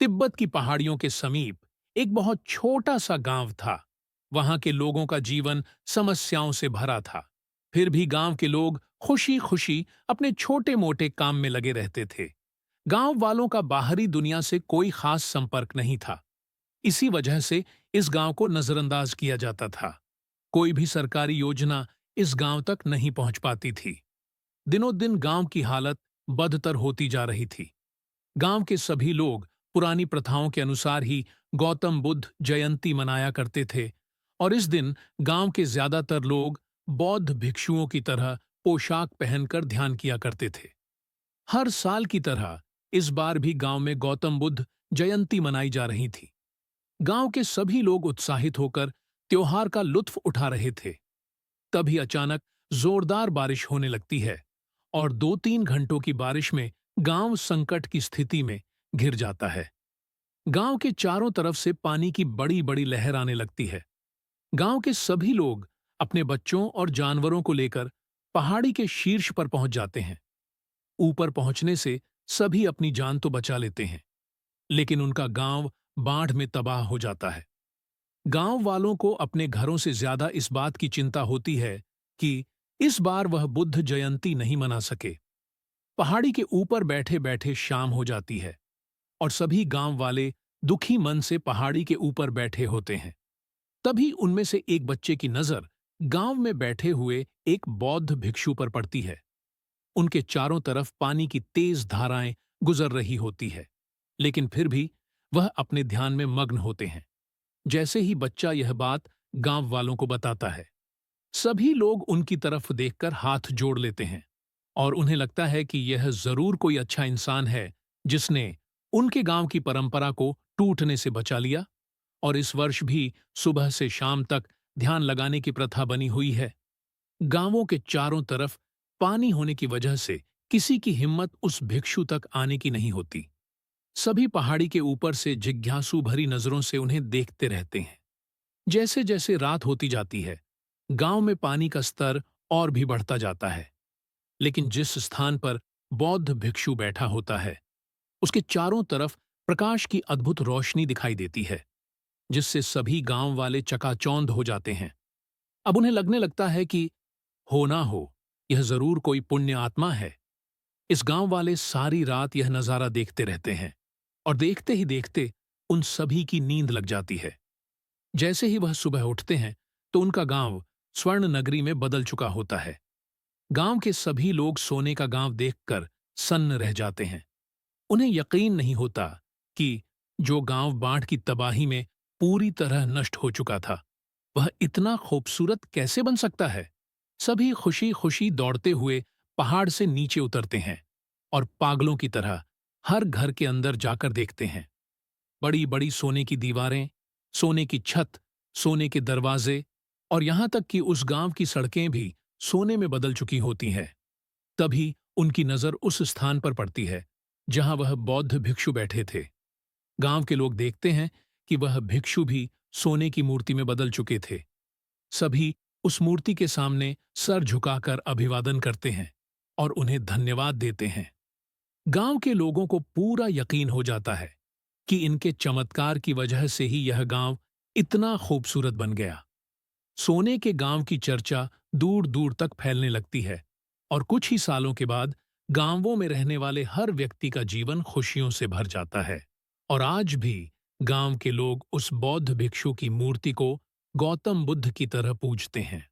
तिब्बत की पहाड़ियों के समीप एक बहुत छोटा सा गांव था। वहां के लोगों का जीवन समस्याओं से भरा था। फिर भी गांव के लोग खुशी खुशी अपने छोटे मोटे काम में लगे रहते थे। गांव वालों का बाहरी दुनिया से कोई खास संपर्क नहीं था। इसी वजह से इस गांव को नजरअंदाज किया जाता था। कोई भी सरकारी योजना इस गांव तक नहीं पहुंच पाती थी। दिनों दिन गांव की हालत बदतर होती जा रही थी। गांव के सभी लोग पुरानी प्रथाओं के अनुसार ही गौतम बुद्ध जयंती मनाया करते थे, और इस दिन गांव के ज्यादातर लोग बौद्ध भिक्षुओं की तरह पोशाक पहनकर ध्यान किया करते थे। हर साल की तरह इस बार भी गांव में गौतम बुद्ध जयंती मनाई जा रही थी। गांव के सभी लोग उत्साहित होकर त्योहार का लुत्फ उठा रहे थे। तभी अचानक जोरदार बारिश होने लगती है, और 2-3 घंटों की बारिश में गांव संकट की स्थिति में घिर जाता है। गांव के चारों तरफ से पानी की बड़ी बड़ी लहर आने लगती है। गांव के सभी लोग अपने बच्चों और जानवरों को लेकर पहाड़ी के शीर्ष पर पहुंच जाते हैं। ऊपर पहुंचने से सभी अपनी जान तो बचा लेते हैं, लेकिन उनका गांव बाढ़ में तबाह हो जाता है। गांव वालों को अपने घरों से ज्यादा इस बात की चिंता होती है कि इस बार वह बुद्ध जयंती नहीं मना सके। पहाड़ी के ऊपर बैठे बैठे शाम हो जाती है, और सभी गांव वाले दुखी मन से पहाड़ी के ऊपर बैठे होते हैं। तभी उनमें से एक बच्चे की नजर गांव में बैठे हुए एक बौद्ध भिक्षु पर पड़ती है। उनके चारों तरफ पानी की तेज धाराएं गुजर रही होती है, लेकिन फिर भी वह अपने ध्यान में मग्न होते हैं। जैसे ही बच्चा यह बात गांव वालों को बताता है, सभी लोग उनकी तरफ देखकर हाथ जोड़ लेते हैं, और उन्हें लगता है कि यह जरूर कोई अच्छा इंसान है जिसने उनके गांव की परंपरा को टूटने से बचा लिया। और इस वर्ष भी सुबह से शाम तक ध्यान लगाने की प्रथा बनी हुई है। गांवों के चारों तरफ पानी होने की वजह से किसी की हिम्मत उस भिक्षु तक आने की नहीं होती। सभी पहाड़ी के ऊपर से जिज्ञासु भरी नजरों से उन्हें देखते रहते हैं। जैसे जैसे रात होती जाती है, गांव में पानी का स्तर और भी बढ़ता जाता है। लेकिन जिस स्थान पर बौद्ध भिक्षु बैठा होता है, उसके चारों तरफ प्रकाश की अद्भुत रोशनी दिखाई देती है, जिससे सभी गांव वाले चकाचौंध हो जाते हैं। अब उन्हें लगने लगता है कि हो ना हो, यह जरूर कोई पुण्य आत्मा है। इस गांव वाले सारी रात यह नजारा देखते रहते हैं, और देखते ही देखते उन सभी की नींद लग जाती है। जैसे ही वह सुबह उठते हैं तो उनका गांव स्वर्ण नगरी में बदल चुका होता है। गांव के सभी लोग सोने का गांव देखकर सन्न रह जाते हैं। उन्हें यकीन नहीं होता कि जो गांव बाढ़ की तबाही में पूरी तरह नष्ट हो चुका था, वह इतना खूबसूरत कैसे बन सकता है। सभी खुशी खुशी दौड़ते हुए पहाड़ से नीचे उतरते हैं, और पागलों की तरह हर घर के अंदर जाकर देखते हैं। बड़ी बड़ी सोने की दीवारें, सोने की छत, सोने के दरवाजे, और यहां तक कि उस गांव की सड़कें भी सोने में बदल चुकी होती हैं। तभी उनकी नजर उस स्थान पर पड़ती है जहां वह बौद्ध भिक्षु बैठे थे। गांव के लोग देखते हैं कि वह भिक्षु भी सोने की मूर्ति में बदल चुके थे। सभी उस मूर्ति के सामने सर झुकाकर अभिवादन करते हैं और उन्हें धन्यवाद देते हैं। गांव के लोगों को पूरा यकीन हो जाता है कि इनके चमत्कार की वजह से ही यह गांव इतना खूबसूरत बन गया। सोने के गांव की चर्चा दूर दूर तक फैलने लगती है, और कुछ ही सालों के बाद गांवों में रहने वाले हर व्यक्ति का जीवन खुशियों से भर जाता है। और आज भी गांव के लोग उस बौद्ध भिक्षु की मूर्ति को गौतम बुद्ध की तरह पूजते हैं।